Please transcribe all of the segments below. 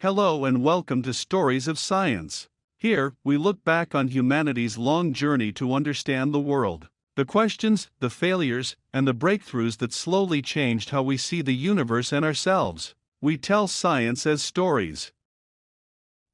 Hello and welcome to Stories of Science. Here, we look back on humanity's long journey to understand the world. The questions, the failures, and the breakthroughs that slowly changed how we see the universe and ourselves. We tell science as stories.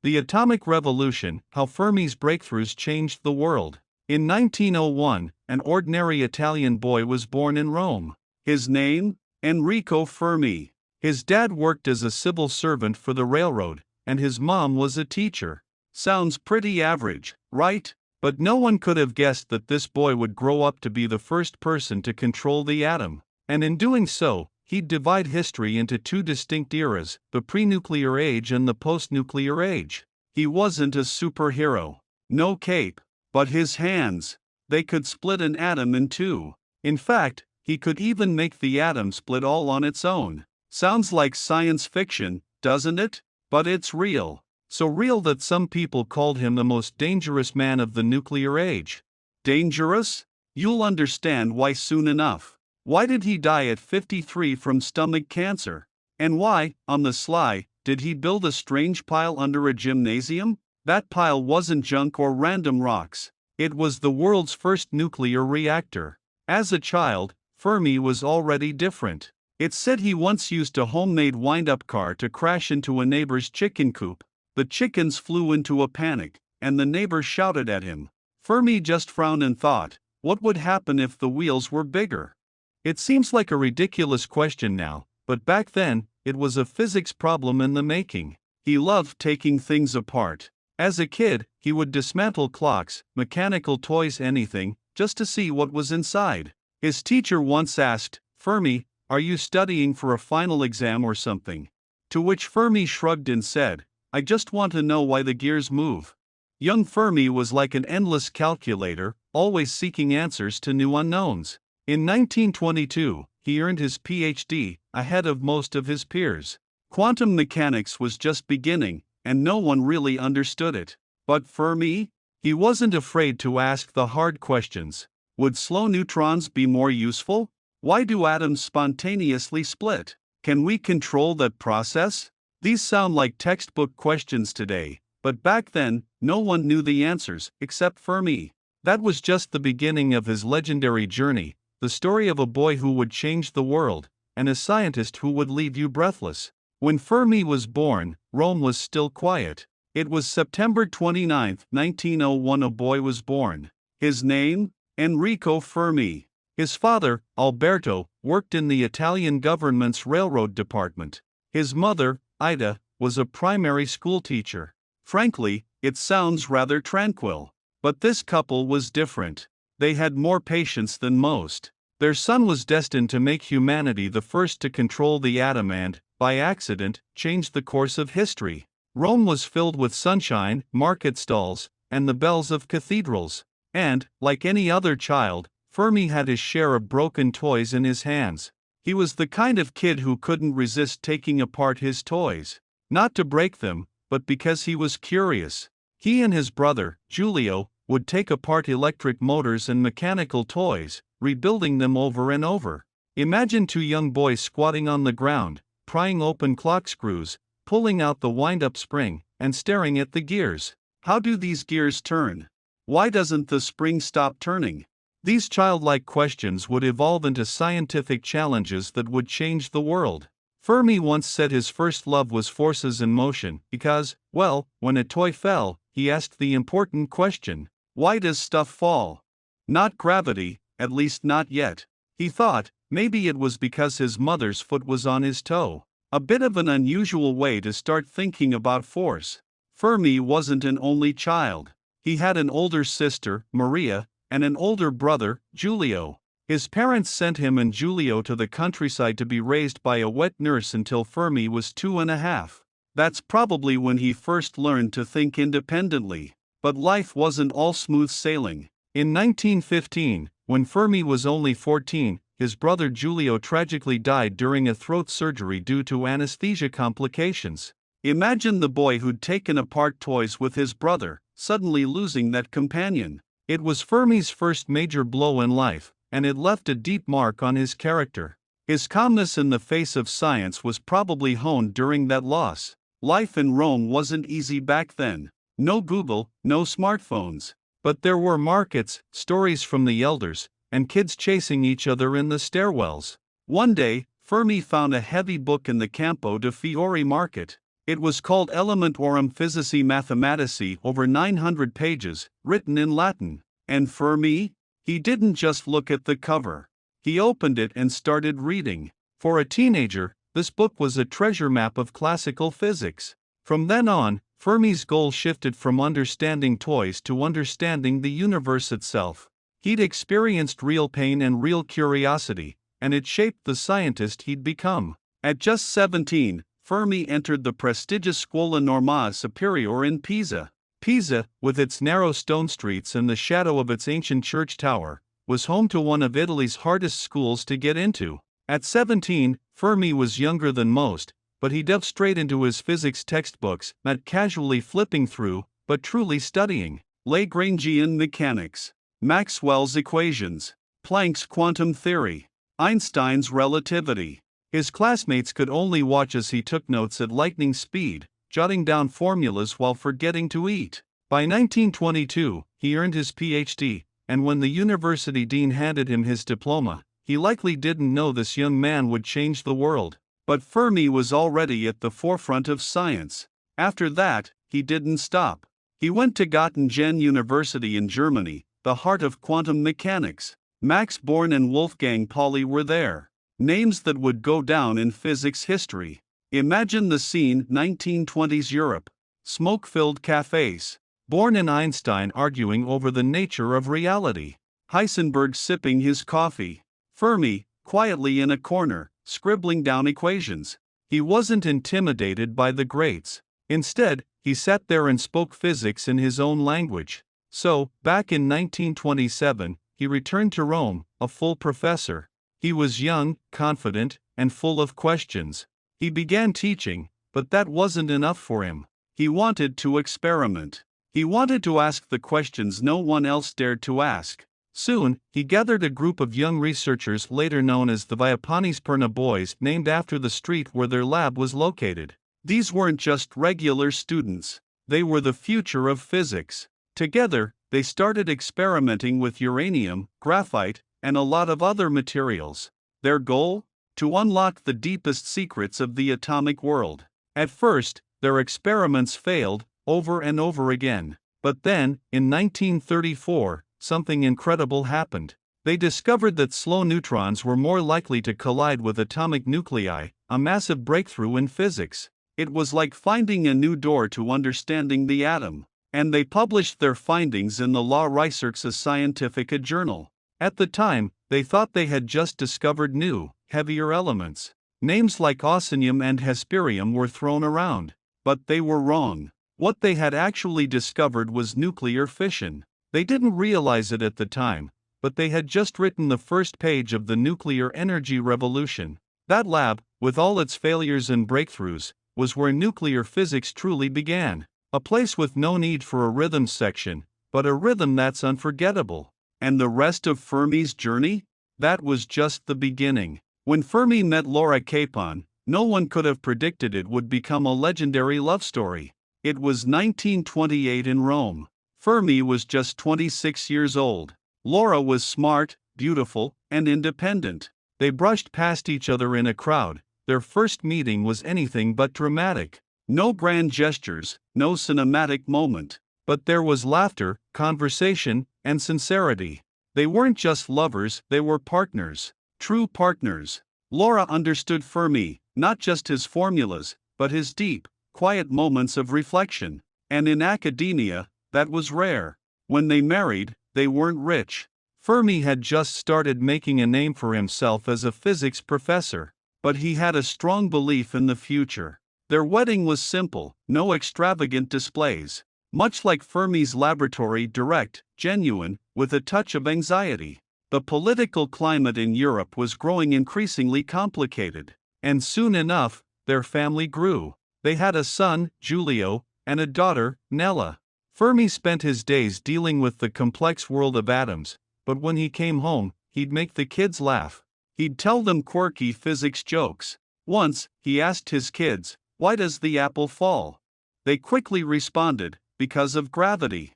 The atomic revolution, how Fermi's breakthroughs changed the world. In 1901, an ordinary Italian boy was born in Rome. His name? Enrico Fermi. His dad worked as a civil servant for the railroad, and his mom was a teacher. Sounds pretty average, right? But no one could have guessed that this boy would grow up to be the first person to control the atom. And in doing so, he'd divide history into two distinct eras, the pre-nuclear age and the post-nuclear age. He wasn't a superhero. No cape. But his hands. They could split an atom in two. In fact, he could even make the atom split all on its own. Sounds like science fiction, doesn't it? But it's real. So real that some people called him the most dangerous man of the nuclear age. Dangerous? You'll understand why soon enough. Why did he die at 53 from stomach cancer? And why, on the sly, did he build a strange pile under a gymnasium? That pile wasn't junk or random rocks. It was the world's first nuclear reactor. As a child, Fermi was already different. It's said he once used a homemade wind-up car to crash into a neighbor's chicken coop. The chickens flew into a panic, and the neighbor shouted at him. Fermi just frowned and thought, what would happen if the wheels were bigger? It seems like a ridiculous question now, but back then, it was a physics problem in the making. He loved taking things apart. As a kid, he would dismantle clocks, mechanical toys, anything, just to see what was inside. His teacher once asked, Fermi, are you studying for a final exam or something? To which Fermi shrugged and said, I just want to know why the gears move. Young Fermi was like an endless calculator, always seeking answers to new unknowns. In 1922, he earned his PhD, ahead of most of his peers. Quantum mechanics was just beginning, and no one really understood it. But Fermi? He wasn't afraid to ask the hard questions. Would slow neutrons be more useful? Why do atoms spontaneously split? Can we control that process? These sound like textbook questions today, but back then, no one knew the answers, except Fermi. That was just the beginning of his legendary journey, the story of a boy who would change the world, and a scientist who would leave you breathless. When Fermi was born, Rome was still quiet. It was September 29, 1901. A boy was born. His name? Enrico Fermi. His father, Alberto, worked in the Italian government's railroad department. His mother, Ida, was a primary school teacher. Frankly, it sounds rather tranquil. But this couple was different. They had more patience than most. Their son was destined to make humanity the first to control the atom and, by accident, change the course of history. Rome was filled with sunshine, market stalls, and the bells of cathedrals. And, like any other child, Fermi had his share of broken toys in his hands. He was the kind of kid who couldn't resist taking apart his toys. Not to break them, but because he was curious. He and his brother, Giulio, would take apart electric motors and mechanical toys, rebuilding them over and over. Imagine two young boys squatting on the ground, prying open clock screws, pulling out the wind-up spring, and staring at the gears. How do these gears turn? Why doesn't the spring stop turning? These childlike questions would evolve into scientific challenges that would change the world. Fermi once said his first love was forces in motion because, well, when a toy fell, he asked the important question, why does stuff fall? Not gravity, at least not yet. He thought, maybe it was because his mother's foot was on his toe. A bit of an unusual way to start thinking about force. Fermi wasn't an only child. He had an older sister, Maria, and an older brother, Giulio. His parents sent him and Giulio to the countryside to be raised by a wet nurse until Fermi was 2.5. That's probably when he first learned to think independently. But life wasn't all smooth sailing. In 1915, when Fermi was only 14, his brother Giulio tragically died during a throat surgery due to anesthesia complications. Imagine the boy who'd taken apart toys with his brother, suddenly losing that companion. It was Fermi's first major blow in life, and it left a deep mark on his character. His calmness in the face of science was probably honed during that loss. Life in Rome wasn't easy back then. No Google, no smartphones. But there were markets, stories from the elders, and kids chasing each other in the stairwells. One day, Fermi found a heavy book in the Campo de' Fiori market. It was called Elementorum Physici Mathematici, over 900 pages, written in Latin. And Fermi? He didn't just look at the cover. He opened it and started reading. For a teenager, this book was a treasure map of classical physics. From then on, Fermi's goal shifted from understanding toys to understanding the universe itself. He'd experienced real pain and real curiosity, and it shaped the scientist he'd become. At just 17, Fermi entered the prestigious Scuola Normale Superiore in Pisa. Pisa, with its narrow stone streets and the shadow of its ancient church tower, was home to one of Italy's hardest schools to get into. At 17, Fermi was younger than most, but he dove straight into his physics textbooks, not casually flipping through, but truly studying. Lagrangian mechanics, Maxwell's equations, Planck's quantum theory, Einstein's relativity. His classmates could only watch as he took notes at lightning speed, jotting down formulas while forgetting to eat. By 1922, he earned his PhD, and when the university dean handed him his diploma, he likely didn't know this young man would change the world. But Fermi was already at the forefront of science. After that, he didn't stop. He went to Göttingen University in Germany, the heart of quantum mechanics. Max Born and Wolfgang Pauli were there. Names that would go down in physics history. Imagine the scene: 1920s Europe. Smoke-filled cafes. Born and Einstein arguing over the nature of reality. Heisenberg sipping his coffee. Fermi, quietly in a corner, scribbling down equations. He wasn't intimidated by the greats. Instead, he sat there and spoke physics in his own language. So, back in 1927, he returned to Rome, a full professor. He was young, confident, and full of questions. He began teaching, but that wasn't enough for him. He wanted to experiment. He wanted to ask the questions no one else dared to ask. Soon, he gathered a group of young researchers later known as the Viapanisperna Boys, named after the street where their lab was located. These weren't just regular students. They were the future of physics. Together, they started experimenting with uranium, graphite, and a lot of other materials. Their goal? To unlock the deepest secrets of the atomic world. At first, their experiments failed, over and over again. But then, in 1934, something incredible happened. They discovered that slow neutrons were more likely to collide with atomic nuclei, a massive breakthrough in physics. It was like finding a new door to understanding the atom. And they published their findings in the La Ricerca Scientifica journal. At the time, they thought they had just discovered new, heavier elements. Names like osmium and hesperium were thrown around. But they were wrong. What they had actually discovered was nuclear fission. They didn't realize it at the time, but they had just written the first page of the nuclear energy revolution. That lab, with all its failures and breakthroughs, was where nuclear physics truly began. A place with no need for a rhythm section, but a rhythm that's unforgettable. And the rest of Fermi's journey? That was just the beginning. When Fermi met Laura Capon, no one could have predicted it would become a legendary love story. It was 1928 in Rome. Fermi was just 26 years old. Laura was smart, beautiful, and independent. They brushed past each other in a crowd. Their first meeting was anything but dramatic. No grand gestures, no cinematic moment. But there was laughter, conversation, and sincerity. They weren't just lovers, they were partners. True partners. Laura understood Fermi, not just his formulas, but his deep, quiet moments of reflection. And in academia, that was rare. When they married, they weren't rich. Fermi had just started making a name for himself as a physics professor. But he had a strong belief in the future. Their wedding was simple, no extravagant displays. Much like Fermi's laboratory, direct, genuine, with a touch of anxiety. The political climate in Europe was growing increasingly complicated. And soon enough, their family grew. They had a son, Giulio, and a daughter, Nella. Fermi spent his days dealing with the complex world of atoms, but when he came home, he'd make the kids laugh. He'd tell them quirky physics jokes. Once, he asked his kids, "Why does the apple fall?" They quickly responded, "Because of gravity."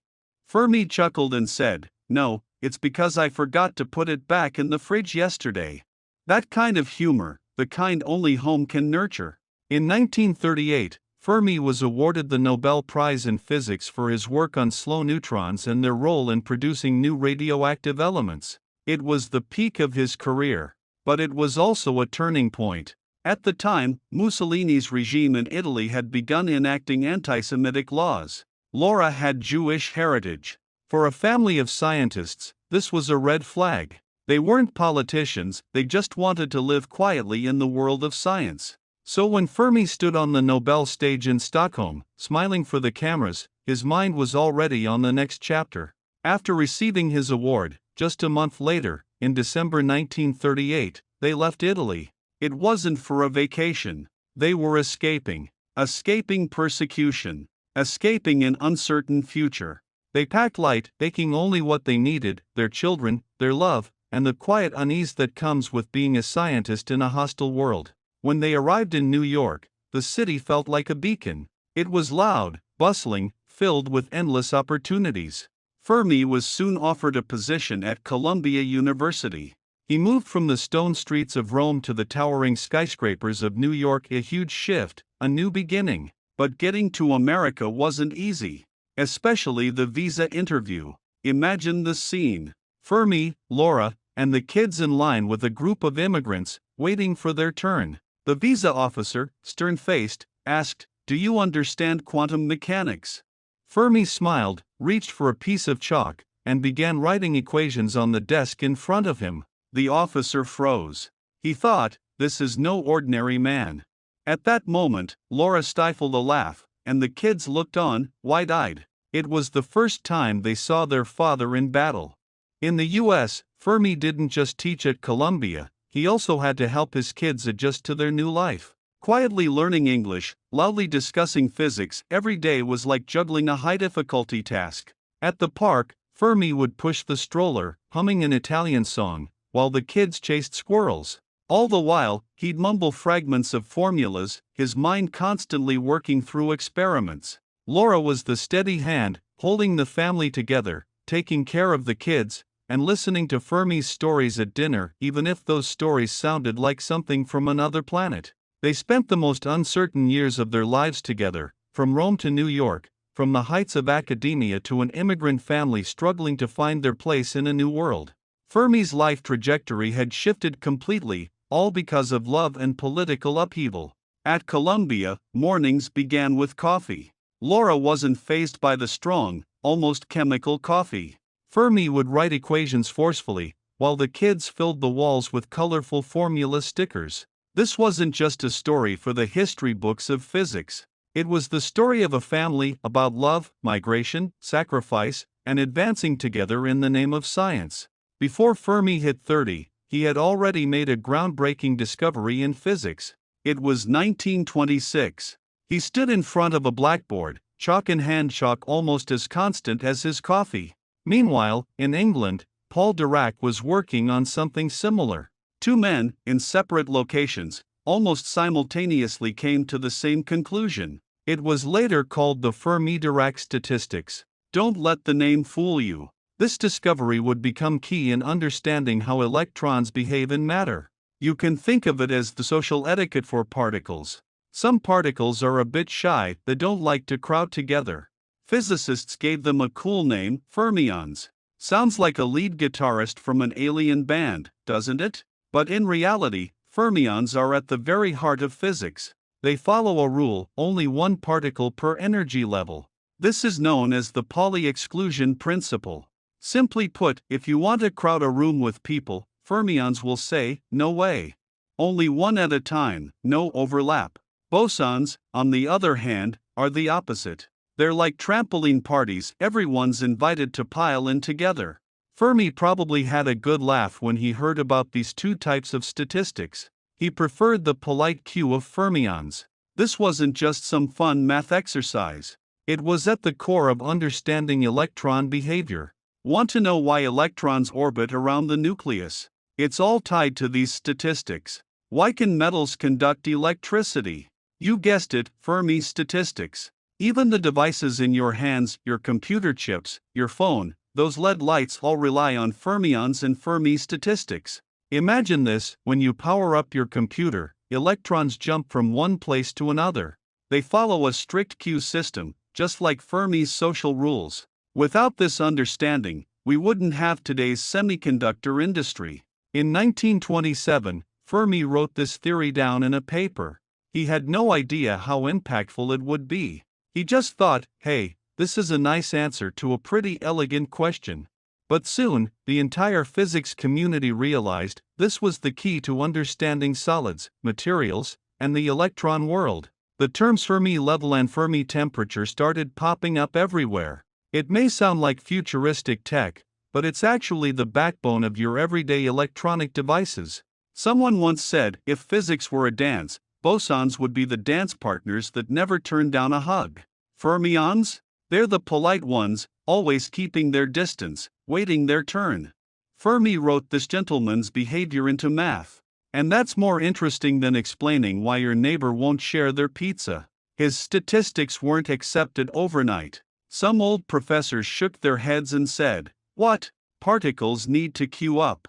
Fermi chuckled and said, "No, it's because I forgot to put it back in the fridge yesterday." That kind of humor, the kind only home can nurture. In 1938, Fermi was awarded the Nobel Prize in Physics for his work on slow neutrons and their role in producing new radioactive elements. It was the peak of his career. But it was also a turning point. At the time, Mussolini's regime in Italy had begun enacting anti-Semitic laws. Laura had Jewish heritage. For a family of scientists, this was a red flag. They weren't politicians, they just wanted to live quietly in the world of science. So when Fermi stood on the Nobel stage in Stockholm, smiling for the cameras, his mind was already on the next chapter. After receiving his award, just a month later, in December 1938, they left Italy. It wasn't for a vacation. They were escaping. Escaping persecution. Escaping an uncertain future. They packed light, taking only what they needed, their children, their love, and the quiet unease that comes with being a scientist in a hostile world. When they arrived in New York, the city felt like a beacon. It was loud, bustling, filled with endless opportunities. Fermi was soon offered a position at Columbia University. He moved from the stone streets of Rome to the towering skyscrapers of New York, a huge shift, a new beginning. But getting to America wasn't easy. Especially the visa interview. Imagine the scene. Fermi, Laura, and the kids in line with a group of immigrants, waiting for their turn. The visa officer, stern-faced, asked, "Do you understand quantum mechanics?" Fermi smiled, reached for a piece of chalk, and began writing equations on the desk in front of him. The officer froze. He thought, "This is no ordinary man." At that moment, Laura stifled a laugh, and the kids looked on, wide-eyed. It was the first time they saw their father in battle. In the US, Fermi didn't just teach at Columbia, he also had to help his kids adjust to their new life. Quietly learning English, loudly discussing physics every day was like juggling a high-difficulty task. At the park, Fermi would push the stroller, humming an Italian song, while the kids chased squirrels. All the while, he'd mumble fragments of formulas, his mind constantly working through experiments. Laura was the steady hand, holding the family together, taking care of the kids, and listening to Fermi's stories at dinner, even if those stories sounded like something from another planet. They spent the most uncertain years of their lives together, from Rome to New York, from the heights of academia to an immigrant family struggling to find their place in a new world. Fermi's life trajectory had shifted completely, all because of love and political upheaval. At Columbia, mornings began with coffee. Laura wasn't fazed by the strong, almost chemical coffee. Fermi would write equations forcefully, while the kids filled the walls with colorful formula stickers. This wasn't just a story for the history books of physics. It was the story of a family about love, migration, sacrifice, and advancing together in the name of science. Before Fermi hit 30, he had already made a groundbreaking discovery in physics. It was 1926. He stood in front of a blackboard, chalk in hand, chalk almost as constant as his coffee. Meanwhile, in England, Paul Dirac was working on something similar. Two men, in separate locations, almost simultaneously came to the same conclusion. It was later called the Fermi-Dirac statistics. Don't let the name fool you. This discovery would become key in understanding how electrons behave in matter. You can think of it as the social etiquette for particles. Some particles are a bit shy, they don't like to crowd together. Physicists gave them a cool name, fermions. Sounds like a lead guitarist from an alien band, doesn't it? But in reality, fermions are at the very heart of physics. They follow a rule, only one particle per energy level. This is known as the Pauli exclusion principle. Simply put, if you want to crowd a room with people, fermions will say, "No way." Only one at a time, no overlap. Bosons, on the other hand, are the opposite. They're like trampoline parties, everyone's invited to pile in together. Fermi probably had a good laugh when he heard about these two types of statistics. He preferred the polite queue of fermions. This wasn't just some fun math exercise. It was at the core of understanding electron behavior. Want to know why electrons orbit around the nucleus? It's all tied to these statistics. Why can metals conduct electricity? You guessed it, Fermi statistics. Even the devices in your hands, your computer chips, your phone, those LED lights all rely on fermions and Fermi statistics. Imagine this: when you power up your computer, electrons jump from one place to another. They follow a strict queue system, just like Fermi's social rules. Without this understanding, we wouldn't have today's semiconductor industry. In 1927, Fermi wrote this theory down in a paper. He had no idea how impactful it would be. He just thought, hey, this is a nice answer to a pretty elegant question. But soon, the entire physics community realized this was the key to understanding solids, materials, and the electron world. The terms Fermi level and Fermi temperature started popping up everywhere. It may sound like futuristic tech, but it's actually the backbone of your everyday electronic devices. Someone once said, if physics were a dance, bosons would be the dance partners that never turn down a hug. Fermions? They're the polite ones, always keeping their distance, waiting their turn. Fermi wrote this gentleman's behavior into math. And that's more interesting than explaining why your neighbor won't share their pizza. His statistics weren't accepted overnight. Some old professors shook their heads and said, "What? Particles need to queue up."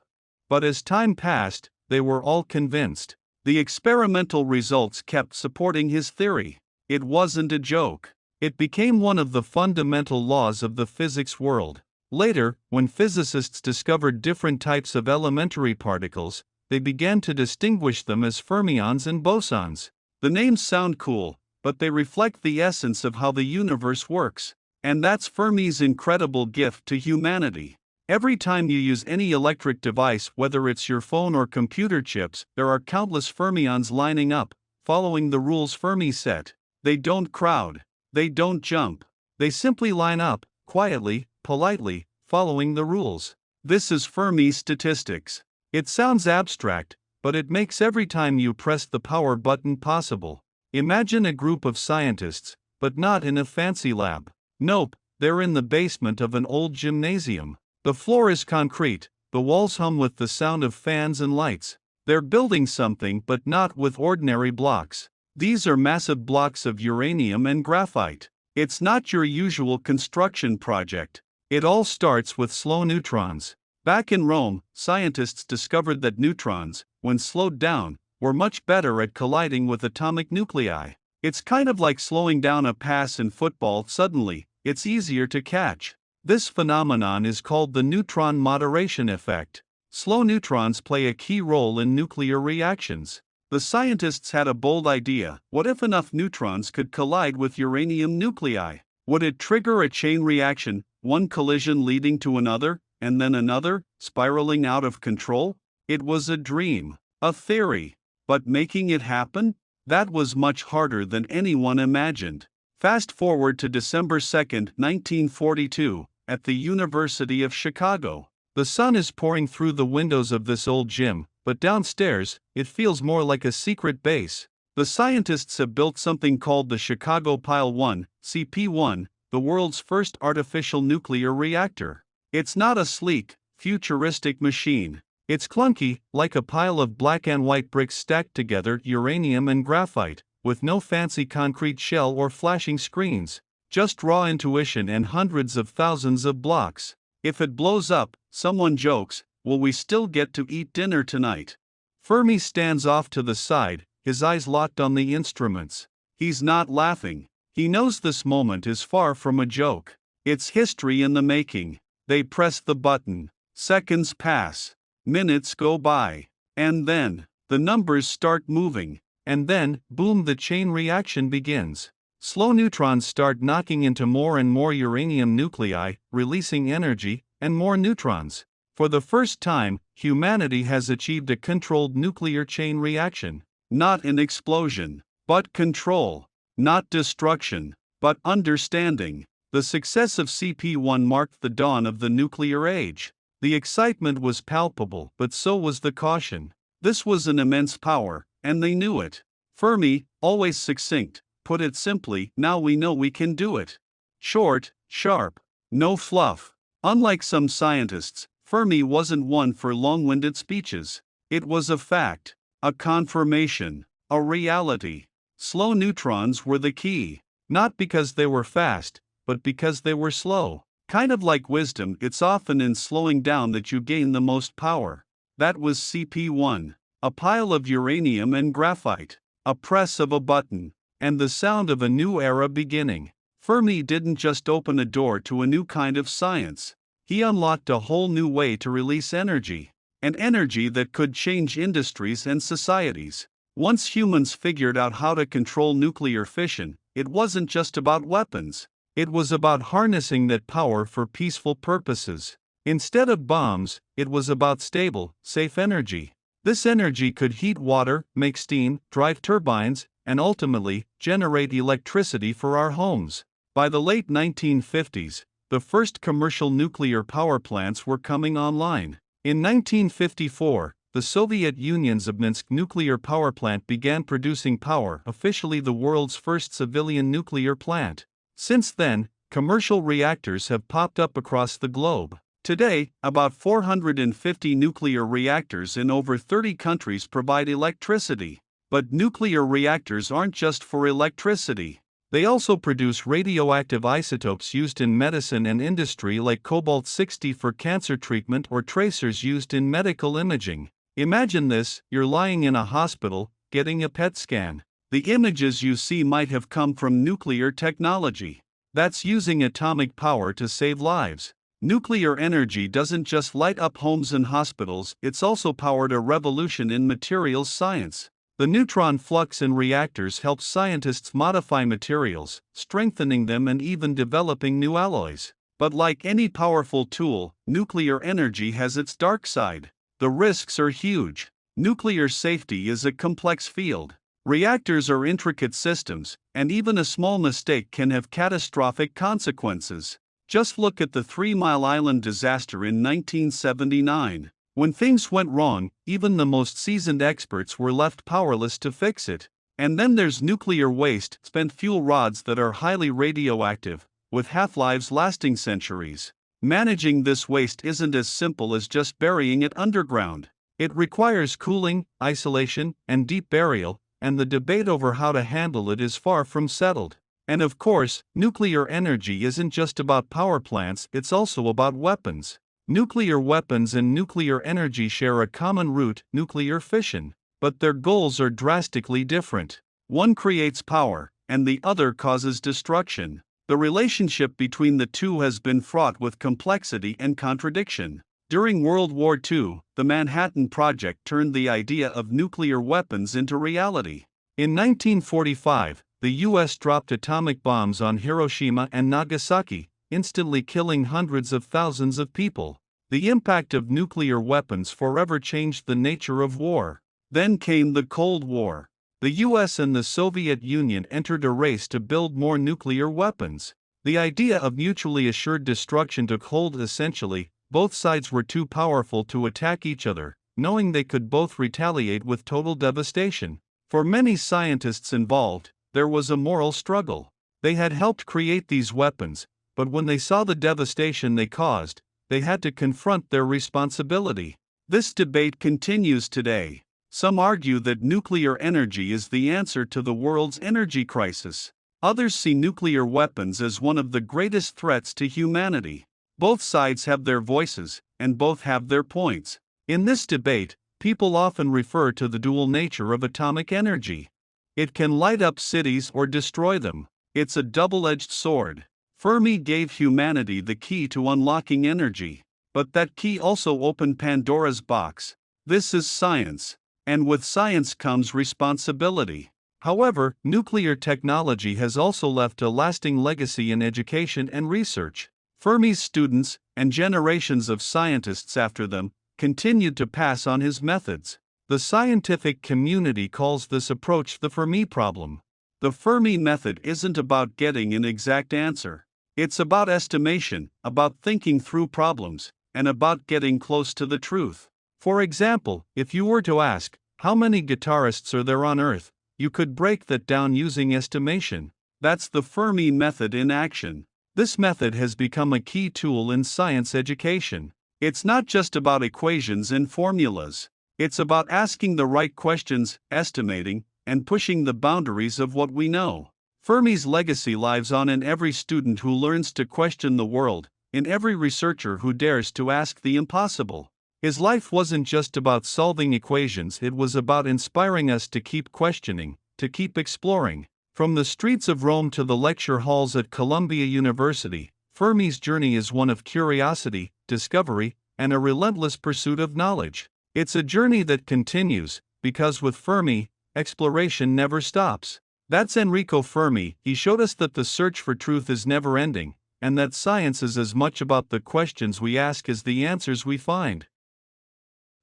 But as time passed, they were all convinced. The experimental results kept supporting his theory. It wasn't a joke. It became one of the fundamental laws of the physics world. Later, when physicists discovered different types of elementary particles, they began to distinguish them as fermions and bosons. The names sound cool, but they reflect the essence of how the universe works. And that's Fermi's incredible gift to humanity. Every time you use any electric device, whether it's your phone or computer chips, there are countless fermions lining up, following the rules Fermi set. They don't crowd. They don't jump. They simply line up, quietly, politely, following the rules. This is Fermi statistics. It sounds abstract, but it makes every time you press the power button possible. Imagine a group of scientists, but not in a fancy lab. Nope, they're in the basement of an old gymnasium. The floor is concrete, the walls hum with the sound of fans and lights. They're building something, but not with ordinary blocks. These are massive blocks of uranium and graphite. It's not your usual construction project. It all starts with slow neutrons. Back in Rome, scientists discovered that neutrons, when slowed down, were much better at colliding with atomic nuclei. It's kind of like slowing down a pass in football. Suddenly, it's easier to catch. This phenomenon is called the neutron moderation effect. Slow neutrons play a key role in nuclear reactions. The scientists had a bold idea. What if enough neutrons could collide with uranium nuclei? Would it trigger a chain reaction, one collision leading to another, and then another, spiraling out of control? It was a dream, a theory. But making it happen? That was much harder than anyone imagined. Fast forward to December 2, 1942, at the University of Chicago. The sun is pouring through the windows of this old gym, but downstairs, it feels more like a secret base. The scientists have built something called the Chicago Pile 1, CP1, the world's first artificial nuclear reactor. It's not a sleek, futuristic machine. It's clunky, like a pile of black and white bricks stacked together, uranium and graphite, with no fancy concrete shell or flashing screens. Just raw intuition and hundreds of thousands of blocks. If it blows up, someone jokes, will we still get to eat dinner tonight? Fermi stands off to the side, his eyes locked on the instruments. He's not laughing. He knows this moment is far from a joke. It's history in the making. They press the button. Seconds pass. Minutes go by. And then, the numbers start moving. And then, boom, the chain reaction begins. Slow neutrons start knocking into more and more uranium nuclei, releasing energy, and more neutrons. For the first time, humanity has achieved a controlled nuclear chain reaction. Not an explosion, but control. Not destruction, but understanding. The success of CP1 marked the dawn of the nuclear age. The excitement was palpable, but so was the caution. This was an immense power, and they knew it. Fermi, always succinct, put it simply, now we know we can do it. Short, sharp, no fluff. Unlike some scientists, Fermi wasn't one for long-winded speeches. It was a fact, a confirmation, a reality. Slow neutrons were the key. Not because they were fast, but because they were slow. Kind of like wisdom, it's often in slowing down that you gain the most power. That was CP1. A pile of uranium and graphite. A press of a button. And the sound of a new era beginning. Fermi didn't just open a door to a new kind of science. He unlocked a whole new way to release energy. An energy that could change industries and societies. Once humans figured out how to control nuclear fission, it wasn't just about weapons. It was about harnessing that power for peaceful purposes. Instead of bombs, it was about stable, safe energy. This energy could heat water, make steam, drive turbines, and ultimately, generate electricity for our homes. By the late 1950s, the first commercial nuclear power plants were coming online. In 1954, the Soviet Union's Obninsk nuclear power plant began producing power, officially the world's first civilian nuclear plant. Since then, commercial reactors have popped up across the globe. Today, about 450 nuclear reactors in over 30 countries provide electricity. But nuclear reactors aren't just for electricity. They also produce radioactive isotopes used in medicine and industry like cobalt-60 for cancer treatment or tracers used in medical imaging. Imagine this: you're lying in a hospital, getting a PET scan. The images you see might have come from nuclear technology. That's using atomic power to save lives. Nuclear energy doesn't just light up homes and hospitals, it's also powered a revolution in materials science. The neutron flux in reactors helps scientists modify materials, strengthening them and even developing new alloys. But like any powerful tool, nuclear energy has its dark side. The risks are huge. Nuclear safety is a complex field. Reactors are intricate systems, and even a small mistake can have catastrophic consequences. Just look at the 3 Mile Island disaster in 1979. When things went wrong, even the most seasoned experts were left powerless to fix it. And then there's nuclear waste, spent fuel rods that are highly radioactive, with half-lives lasting centuries. Managing this waste isn't as simple as just burying it underground. It requires cooling, isolation, and deep burial, and the debate over how to handle it is far from settled. And of course, nuclear energy isn't just about power plants, it's also about weapons. Nuclear weapons and nuclear energy share a common root, nuclear fission. But their goals are drastically different. One creates power, and the other causes destruction. The relationship between the two has been fraught with complexity and contradiction. During World War II, the Manhattan Project turned the idea of nuclear weapons into reality. In 1945, the US dropped atomic bombs on Hiroshima and Nagasaki, instantly killing hundreds of thousands of people. The impact of nuclear weapons forever changed the nature of war. Then came the Cold War. The US and the Soviet Union entered a race to build more nuclear weapons. The idea of mutually assured destruction took hold. Essentially, both sides were too powerful to attack each other, knowing they could both retaliate with total devastation. For many scientists involved, there was a moral struggle. They had helped create these weapons, but when they saw the devastation they caused, they had to confront their responsibility. This debate continues today. Some argue that nuclear energy is the answer to the world's energy crisis. Others see nuclear weapons as one of the greatest threats to humanity. Both sides have their voices, and both have their points. In this debate, people often refer to the dual nature of atomic energy. It can light up cities or destroy them. It's a double-edged sword. Fermi gave humanity the key to unlocking energy. But that key also opened Pandora's box. This is science. And with science comes responsibility. However, nuclear technology has also left a lasting legacy in education and research. Fermi's students, and generations of scientists after them, continued to pass on his methods. The scientific community calls this approach the Fermi problem. The Fermi method isn't about getting an exact answer. It's about estimation, about thinking through problems, and about getting close to the truth. For example, if you were to ask, how many guitarists are there on Earth, you could break that down using estimation. That's the Fermi method in action. This method has become a key tool in science education. It's not just about equations and formulas. It's about asking the right questions, estimating, and pushing the boundaries of what we know. Fermi's legacy lives on in every student who learns to question the world, in every researcher who dares to ask the impossible. His life wasn't just about solving equations, it was about inspiring us to keep questioning, to keep exploring. From the streets of Rome to the lecture halls at Columbia University, Fermi's journey is one of curiosity, discovery, and a relentless pursuit of knowledge. It's a journey that continues, because with Fermi, exploration never stops. That's Enrico Fermi. He showed us that the search for truth is never ending, and that science is as much about the questions we ask as the answers we find.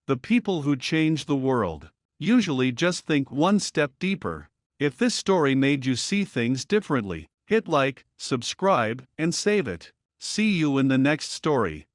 The people who change the world usually just think one step deeper. If this story made you see things differently, hit like, subscribe, and save it. See you in the next story.